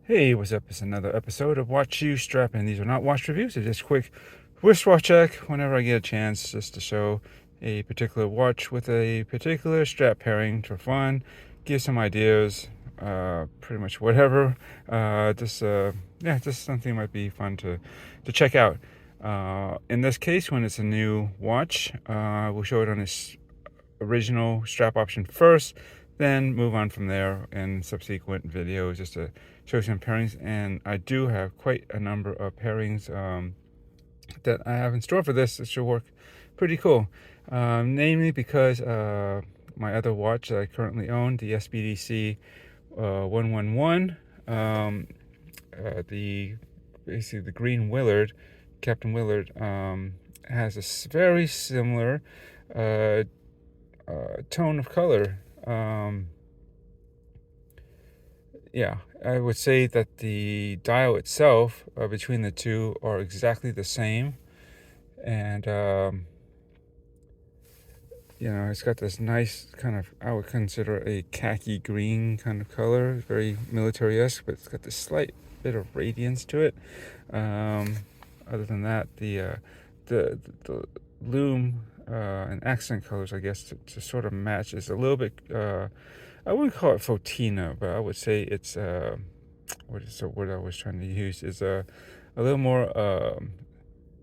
Hey, what's up? It's another episode of Watch You Strappin. These are not watch reviews, they're just quick wristwatch check whenever I get a chance just to show a particular watch with a particular strap pairing for fun, give some ideas, pretty much whatever. Just something might be fun to check out. In this case, when it's a new watch, we'll show it on its original strap option first, then move on from there in subsequent videos just to show some pairings. And I do have quite a number of pairings that I have in store for this. It should work pretty cool, namely because my other watch that I currently own, the SBDC111, the basically the Green Willard, Captain Willard, has a very similar tone of color. Yeah, I would say that the dial itself between the two are exactly the same, and it's got this nice kind of, I would consider a khaki green kind of color, very military-esque, but it's got this slight bit of radiance to it. Other than that, the lume and accent colors, I guess, to sort of match is a little bit. I wouldn't call it Fotina, but I would say it's what is the word I was trying to use, is a little more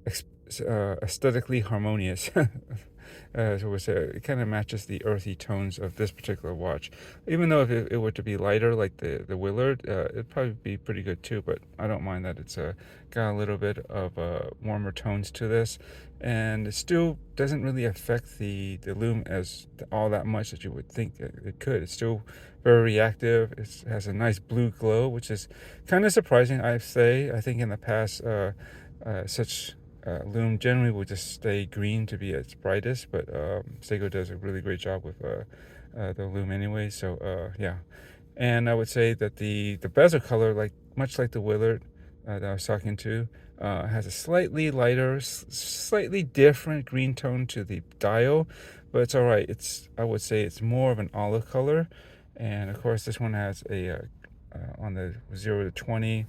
aesthetically harmonious. So we say it kind of matches the earthy tones of this particular watch. Even though if it were to be lighter, like the Willard, it'd probably be pretty good too. But I don't mind that it's got a little bit of warmer tones to this, and it still doesn't really affect the lume as all that much that you would think it could. It's still very reactive. It has a nice blue glow, which is kind of surprising, I say. I think in the past, such lume generally will just stay green to be its brightest, but Seiko does a really great job with the lume anyway. So yeah, and I would say that the bezel color, much like the Willard that I was talking to, has a slightly lighter, slightly different green tone to the dial, but it's all right. I would say it's more of an olive color, and of course this one has a on the 0 to 20.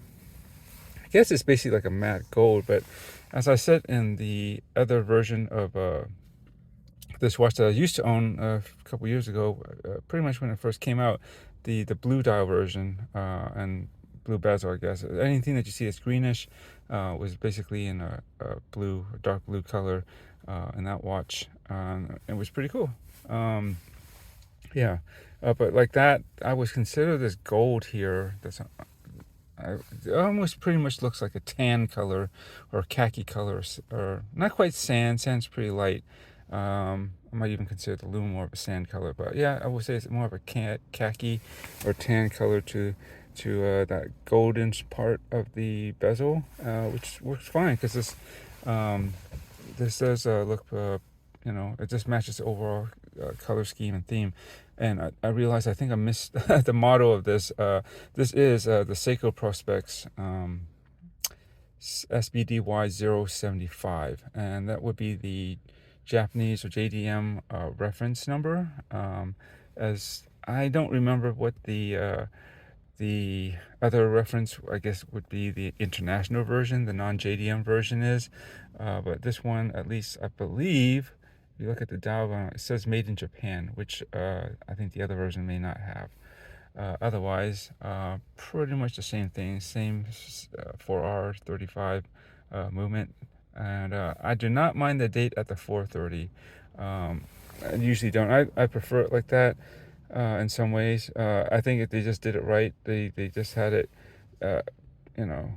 I guess it's basically like a matte gold, but as I said in the other version of this watch that I used to own a couple years ago, pretty much when it first came out, the blue dial version and blue bezel, I guess. Anything that you see that's greenish was basically in a dark blue color in that watch. It was pretty cool. Yeah, but like that, I would consider this gold here. It almost pretty much looks like a tan color or khaki color, or not quite sand. Sand's pretty light. I might even consider the lume more of a sand color, but yeah, I would say it's more of a khaki or tan color to that golden part of the bezel, which works fine because this does look, it just matches the overall color scheme and theme. And I realized, I think I missed the motto of this. This is the Seiko Prospex SBDY075, and that would be the Japanese or JDM reference number. As I don't remember what the other reference, I guess, would be the international version, the non-JDM version is. But this one, at least I believe, if you look at the dial, it says made in Japan, which I think the other version may not have. Otherwise, pretty much the same thing, same 4R35 movement. And I do not mind the date at the 4:30. I usually don't. I prefer it like that in some ways. I think they just did it right. They just had it, uh, you know,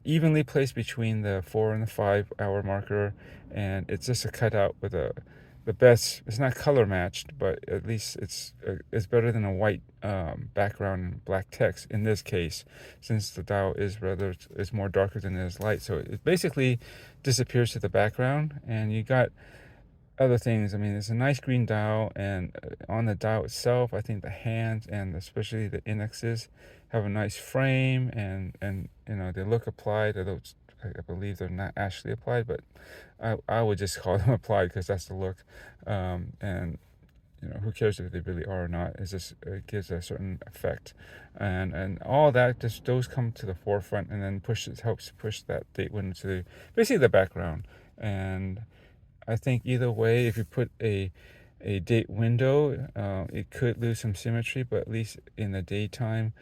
evenly placed between the 4 and the 5 hour marker, and it's just a cutout with the best. It's not color matched, but at least it's better than a white background and black text in this case, since the dial is more darker than it is light. So it basically disappears to the background, and you got other things. I mean, it's a nice green dial, and on the dial itself, I think the hands and especially the indexes have a nice frame, and they look applied, although I believe they're not actually applied, but I would just call them applied because that's the look. And who cares if they really are or not? It's just, it gives a certain effect, and all that, just those come to the forefront, and then helps push that date window to basically the background. And I think either way, if you put a date window, it could lose some symmetry, but at least in the daytime,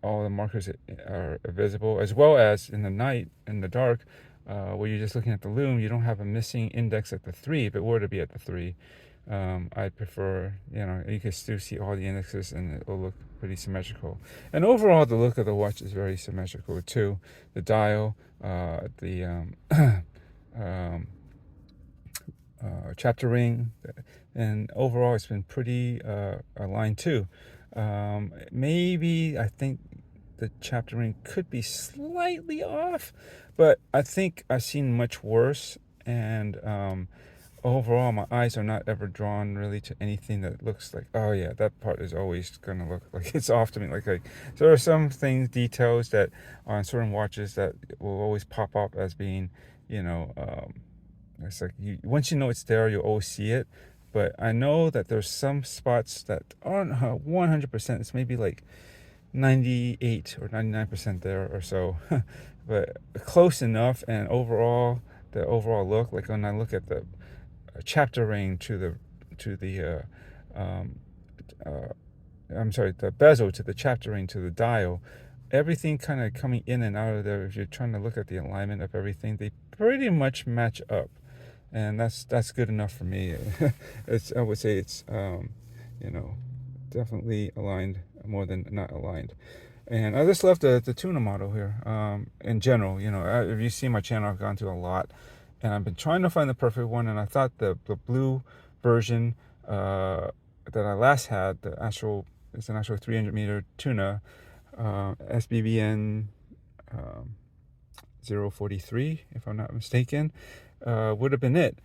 all the markers are visible, as well as in the night, in the dark, where you're just looking at the loom. You don't have a missing index at the 3. If it were to be at the 3, I prefer, you can still see all the indexes, and it will look pretty symmetrical. And overall, the look of the watch is very symmetrical too. The dial, the chapter ring, and overall it's been pretty aligned too. Maybe I think the chapter ring could be slightly off, but I think I've seen much worse. And overall, my eyes are not ever drawn really to anything that looks like, oh yeah, that part is always gonna look like it's off to me. Like so there are some things, details that on certain watches that will always pop up as being, it's like once you know it's there, you'll always see it. But I know that there's some spots that aren't 100%. It's maybe like 98 or 99% there or so, but close enough. And overall, the overall look, like when I look at the chapter ring to the the bezel to the chapter ring to the dial, everything kind of coming in and out of there. If you're trying to look at the alignment of everything, they pretty much match up. And that's good enough for me. I would say it's definitely aligned more than not aligned. And I just love the Tuna model here. In general, if you see my channel, I've gone to a lot, and I've been trying to find the perfect one. And I thought the blue version that I last had, it's an actual 300-meter Tuna, SBDN 043, if I'm not mistaken, would have been it.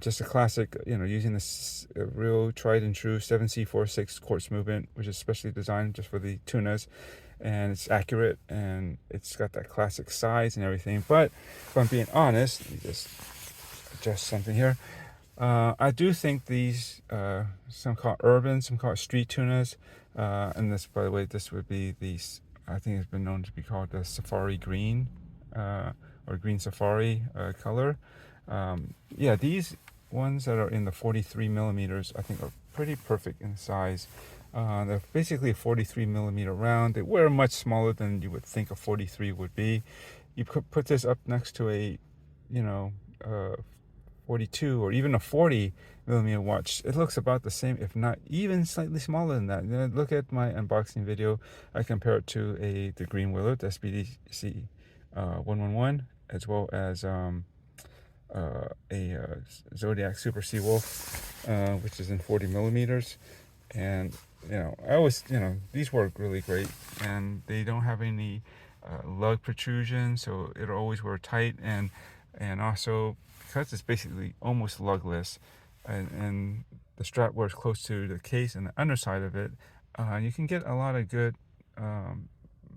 Just a classic, using this real tried and true 7C46 quartz movement, which is specially designed just for the tunas, and it's accurate, and it's got that classic size and everything. But if I'm being honest, let me just adjust something here. I do think these, some call it Urban, some call it Street Tunas, and this, by the way, this would be these, I think it's been known to be called the Safari Green, or Green Safari color. Yeah, these ones that are in the 43 millimeters, I think are pretty perfect in size. They're basically a 43 millimeter round. They were much smaller than you would think a 43 would be. You could put this up next to a, 42 or even a 40 millimeter watch. It looks about the same, if not even slightly smaller than that. Look at my unboxing video. I compare it to the Green Willard, the SBDC111, as well as a Zodiac Super Seawolf, which is in 40 millimeters. And I always, these work really great, and they don't have any lug protrusion, so it'll always wear tight. And also, because it's basically almost lugless, and the strap wears close to the case and the underside of it, you can get a lot of good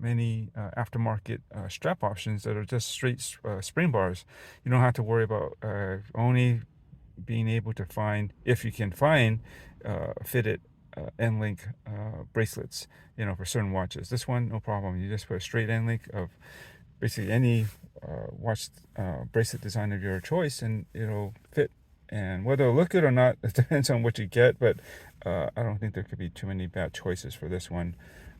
many aftermarket strap options that are just straight spring bars. You don't have to worry about only being able to find, if you can find, fitted end link bracelets, for certain watches. This one, no problem. You just put a straight end link of basically any watch bracelet design of your choice, and it'll fit. And whether it'll look good or not, it depends on what you get, but I don't think there could be too many bad choices for this one.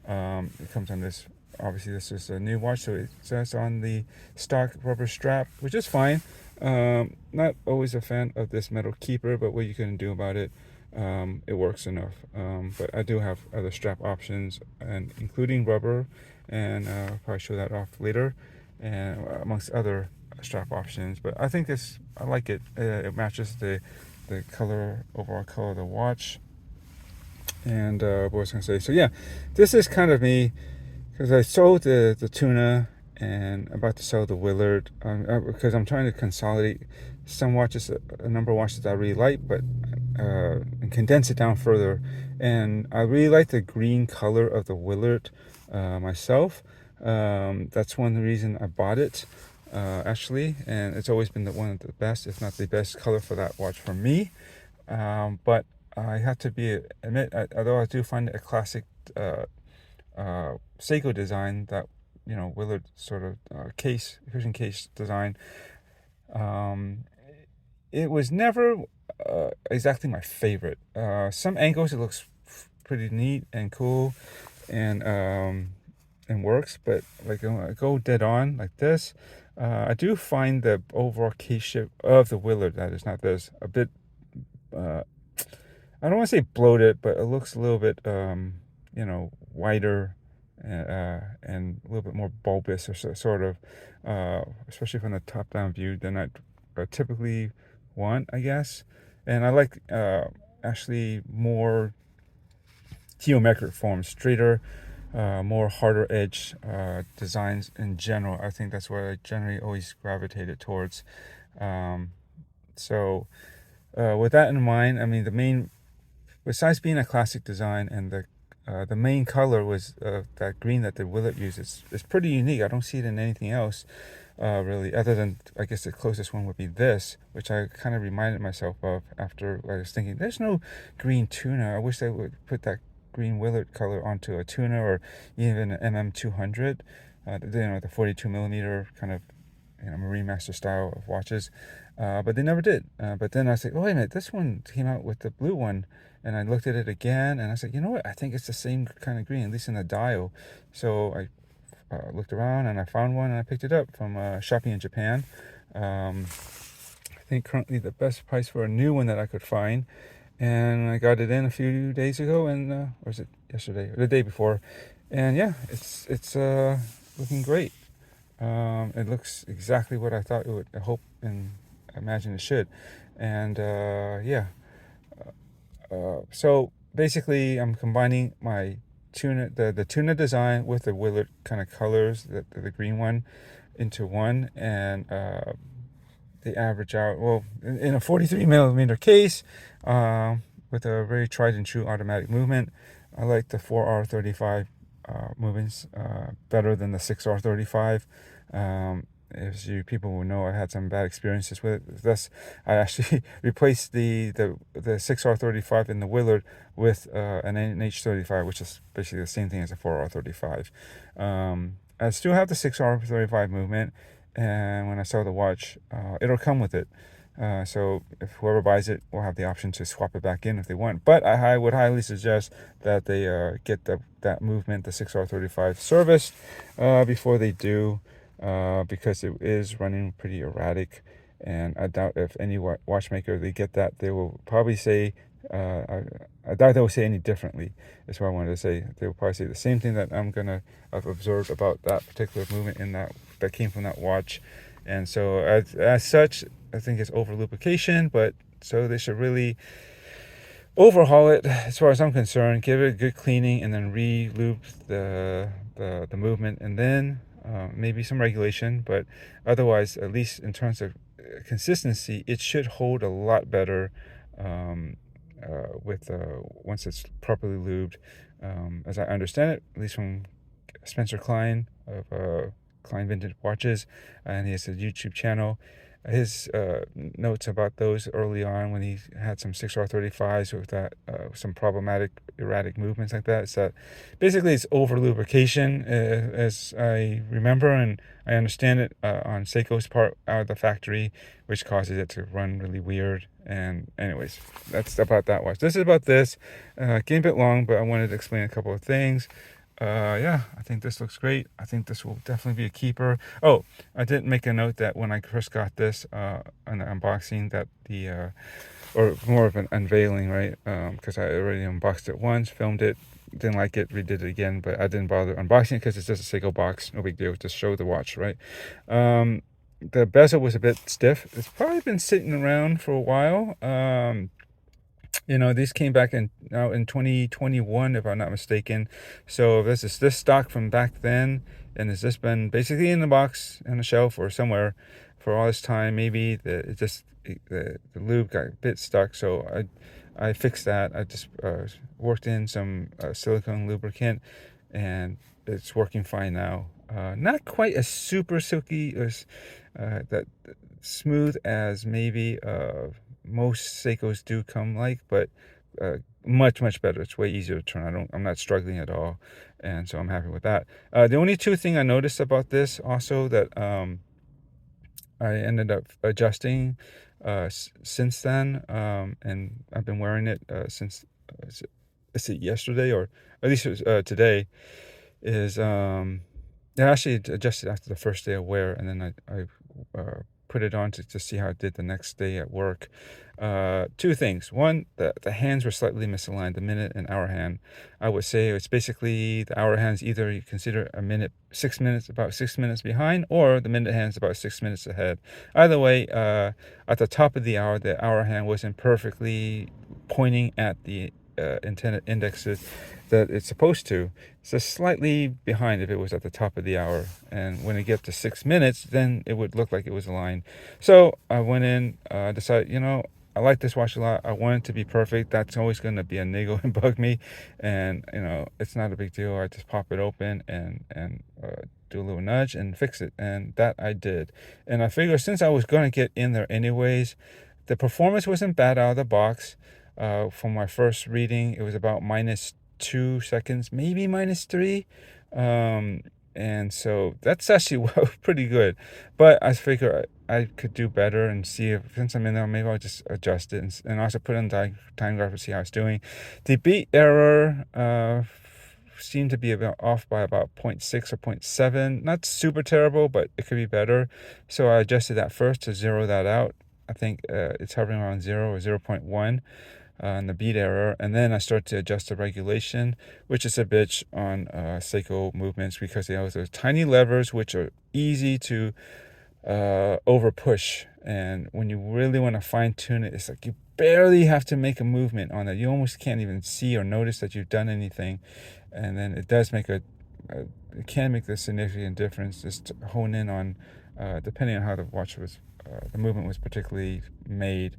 It comes on this, obviously this is a new watch, so it says on the stock rubber strap, which is fine. Not always a fan of this metal keeper, but what you can do about it, it works enough. But I do have other strap options, and including rubber, and I'll probably show that off later, and amongst other strap options. But I think I like it. It matches the overall color of the watch. And what was I gonna say? So yeah, this is kind of me, because I sold the Tuna and I'm about to sell the Willard, because I'm trying to consolidate some watches, a number of watches that I really like, but and condense it down further. And I really like the green color of the Willard myself. That's one of the reasons I bought it, actually, and it's always been one of the best, if not the best color for that watch for me. But I have to admit, although I do find it a classic Seiko design, that Willard sort of cushion case design. Um, it was never exactly my favorite. Some angles it looks pretty neat and cool, and works, but like when I go dead on like this, I do find the overall case shape of the Willard, that is not this, a bit. I don't want to say bloated, but it looks a little bit, wider, and a little bit more bulbous, or sort of, especially from the top-down view than I typically want, I guess. And I like actually more geometric forms, straighter, more harder edge designs in general. I think that's what I generally always gravitated towards. So with that in mind, I mean, besides being a classic design, and the main color was that green that the Willard uses, it's pretty unique. I don't see it in anything else, really, other than, I guess, the closest one would be this, which I kind of reminded myself of after I was thinking, there's no green tuna. I wish they would put that green Willard color onto a tuna, or even an MM200, the 42 millimeter kind of Marine Master style of watches, but they never did. But then I was like, oh wait a minute, this one came out with the blue one, and I looked at it again, and I said, you know what, I think it's the same kind of green, at least in the dial. So I looked around and I found one, and I picked it up from shopping in Japan. I think currently the best price for a new one that I could find, and I got it in a few days ago, and or was it yesterday or the day before? And yeah, it's looking great. It looks exactly what I thought it would. I hope and imagine it should. And yeah. So basically, I'm combining my tuna, the tuna design, with the Willard kind of colors, the green one, into one, and they average out, well, in a 43 millimeter case, with a very tried and true automatic movement. I like the 4R35 movements better than the 6R35. As you people will know, I had some bad experiences with it. Thus, I actually replaced the 6R35 in the Willard with an NH35, which is basically the same thing as a 4R35. I still have the 6R35 movement, and when I sell the watch, it'll come with it. So if whoever buys it will have the option to swap it back in if they want. But I would highly suggest that they get that movement, the 6R35, serviced before they do, because it is running pretty erratic. And I doubt if any watchmaker, they get that, they will probably say, I doubt they will say any differently, is what I wanted to say. They will probably say the same thing that I've observed about that particular movement that came from that watch. And so as such, I think it's over lubrication, but so they should really overhaul it, as far as I'm concerned. Give it a good cleaning, and then re-lube the movement, and then maybe some regulation. But otherwise, at least in terms of consistency, it should hold a lot better with once it's properly lubed. As I understand it, at least from Spencer Klein of Klein Vintage Watches, and he has a YouTube channel. His notes about those early on, when he had some 6R35s with that some problematic erratic movements like that, is that basically it's over lubrication, as I remember, and I understand it, on Seiko's part out of the factory, which causes it to run really weird. And anyways, that's about that watch. This is about this. Getting a bit long, but I wanted to explain a couple of things. Yeah, I think this looks great. I think this will definitely be a keeper. Oh, I did make a note that when I first got this on the unboxing, that or more of an unveiling, right? Because I already unboxed it once, filmed it, didn't like it, redid it again, but I didn't bother unboxing it because it's just a Seiko box, no big deal, just show the watch, right? The bezel was a bit stiff. It's probably been sitting around for a while. These came back out in 2021, if I'm not mistaken. So this is this stock from back then, and has this been basically in the box on the shelf or somewhere for all this time? Maybe the lube got a bit stuck, so I fixed that. I just worked in some silicone lubricant, and it's working fine now. Not quite as super silky as that smooth as maybe most Seikos do come like, but much better. It's way easier to turn. I'm not struggling at all, and so I'm happy with that. The only two thing I noticed about this also that I ended up adjusting since then, and I've been wearing it since let's see, yesterday, or at least it was today, is I actually adjusted after the first day of wear, and then I put it on to see how it did the next day at work. Two things. One, the hands were slightly misaligned, the minute and hour hand. I would say it's basically the hour hands, either you consider a minute, 6 minutes, about 6 minutes behind, or the minute hand's about 6 minutes ahead. Either way, at the top of the hour hand wasn't perfectly pointing at the intended indexes that it's supposed to. It's just slightly behind if it was at the top of the hour, and when it gets to 6 minutes, then it would look like it was aligned. So I went in, decided, I like this watch a lot. I want it to be perfect. That's always going to be a niggle and bug me, and it's not a big deal. I just pop it open and do a little nudge and fix it, and that I did. And I figured, since I was going to get in there anyways, the performance wasn't bad out of the box. From my first reading, it was about -2 seconds, maybe -3. And so that's actually pretty good. But I figure I could do better, and see if, since I'm in there, maybe I'll just adjust it and also put in the time graph to see how it's doing. The beat error seemed to be about off by about 0.6 or 0.7. Not super terrible, but it could be better. So I adjusted that first to zero that out. I think it's hovering around 0 or 0.1. And the beat error, and then I start to adjust the regulation, which is a bitch on Seiko movements, because they have those tiny levers which are easy to over push, and when you really want to fine tune it, it's like you barely have to make a movement on it. You almost can't even see or notice that you've done anything, and then it does make it can make a significant difference. Just to hone in on depending on how the watch was, the movement was particularly made.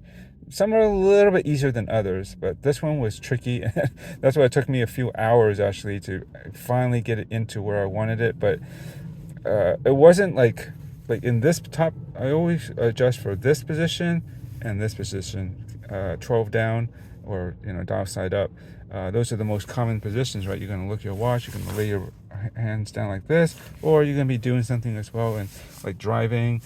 Some are a little bit easier than others, but this one was tricky. That's why it took me a few hours actually to finally get it into where I wanted it. But it wasn't like in this top. I always adjust for this position and this position, 12 down, or dial side up. Those are the most common positions, right? You're going to look at your watch, you're going to lay your hands down like this, or you're going to be doing something as well, and like driving,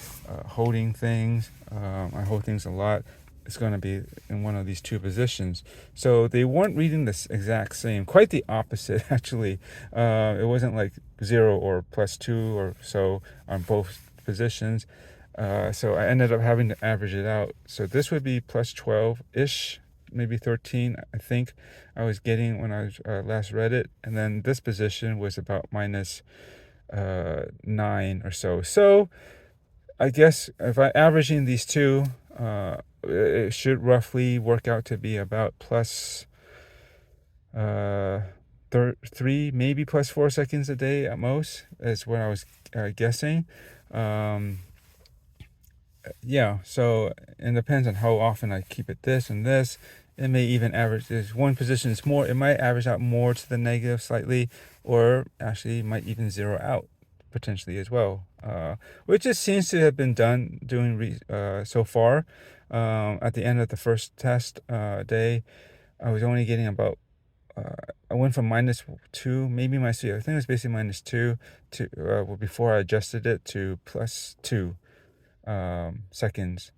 holding things. I hold things a lot. It's going to be in one of these two positions. So they weren't reading this exact same, quite the opposite actually. It wasn't like 0 or +2 or so on both positions. So I ended up having to average it out. So this would be +12-ish, maybe 13, I think I was getting when I last read it. And then this position was about -9 or so. So I guess if I averaging these two, it should roughly work out to be about +3, maybe +4 seconds a day at most, is what I was guessing. Yeah, so it depends on how often I keep it this and this. It may even average, there's one position is more, it might average out more to the negative slightly, or actually might even zero out potentially as well, which it seems to have been doing so far. At the end of the first test day, I was only getting about I went from -2, maybe -3. I think it was basically -2 to before I adjusted it to +2 seconds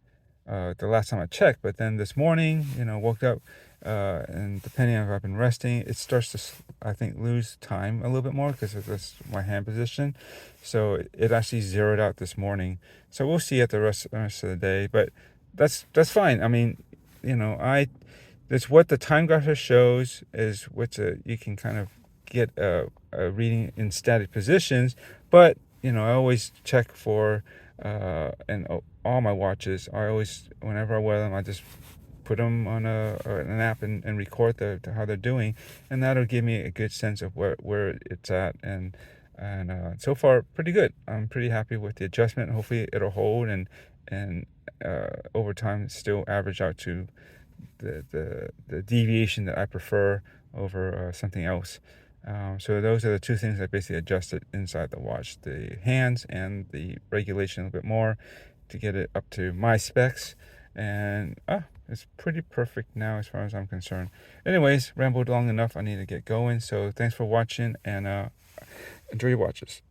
the last time I checked. But then this morning, woke up, and depending on if I've been resting, it starts to, I think, lose time a little bit more because of my hand position. So it actually zeroed out this morning. So we'll see at the rest of the day. But that's fine. I mean, that's what the time graph shows, is what you can kind of get a reading in static positions. But I always check for and all my watches, I always, whenever I wear them, I just put them on an app and record how they're doing, and that'll give me a good sense of where it's at. And so far pretty good. I'm pretty happy with the adjustment. Hopefully it'll hold, and over time still average out to the deviation that I prefer over something else. So those are the two things I basically adjusted inside the watch: the hands and the regulation a little bit more to get it up to my specs. And It's pretty perfect now as far as I'm concerned. Anyways, rambled long enough. I need to get going. So thanks for watching, and enjoy your watches.